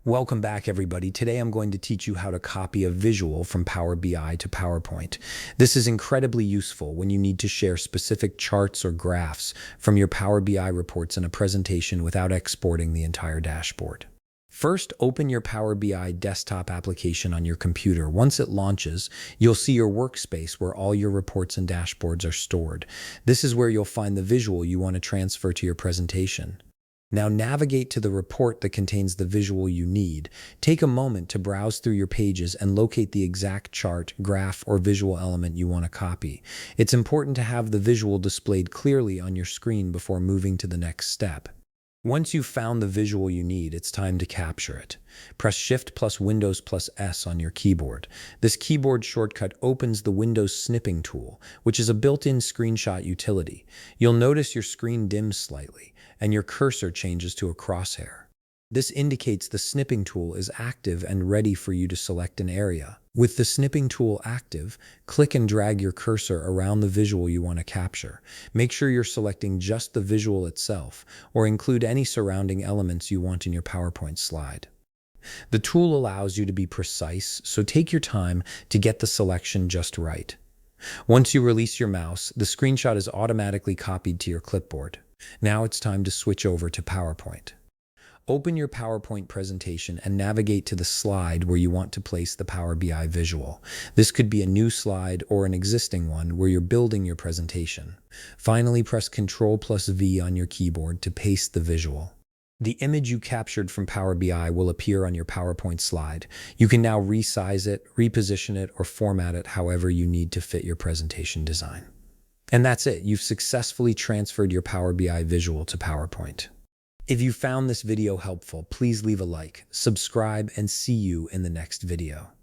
Welcome back, everybody. Today I'm going to teach you how to copy a visual from Power BI to PowerPoint. This is incredibly useful when you need to share specific charts or graphs from your Power BI reports in a presentation without exporting the entire dashboard. First, open your Power BI desktop application on your computer. Once it launches, you'll see your workspace where all your reports and dashboards are stored. This is where you'll find the visual you want to transfer to your presentation. Now navigate to the report that contains the visual you need. Take a moment to browse through your pages and locate the exact chart, graph, or visual element you want to copy. It's important to have the visual displayed clearly on your screen before moving to the next step. Once you've found the visual you need, it's time to capture it. Press Shift plus Windows plus S on your keyboard. This keyboard shortcut opens the Windows snipping tool, which is a built-in screenshot utility. You'll notice your screen dims slightly, and your cursor changes to a crosshair. This indicates the snipping tool is active and ready for you to select an area. With the snipping tool active, click and drag your cursor around the visual you want to capture. Make sure you're selecting just the visual itself, or include any surrounding elements you want in your PowerPoint slide. The tool allows you to be precise, so take your time to get the selection just right. Once you release your mouse, the screenshot is automatically copied to your clipboard. Now it's time to switch over to PowerPoint. Open your PowerPoint presentation and navigate to the slide where you want to place the Power BI visual. This could be a new slide or an existing one where you're building your presentation. Finally, press Ctrl plus V on your keyboard to paste the visual. The image you captured from Power BI will appear on your PowerPoint slide. You can now resize it, reposition it, or format it however you need to fit your presentation design. And that's it. You've successfully transferred your Power BI visual to PowerPoint. If you found this video helpful, please leave a like, subscribe, and see you in the next video.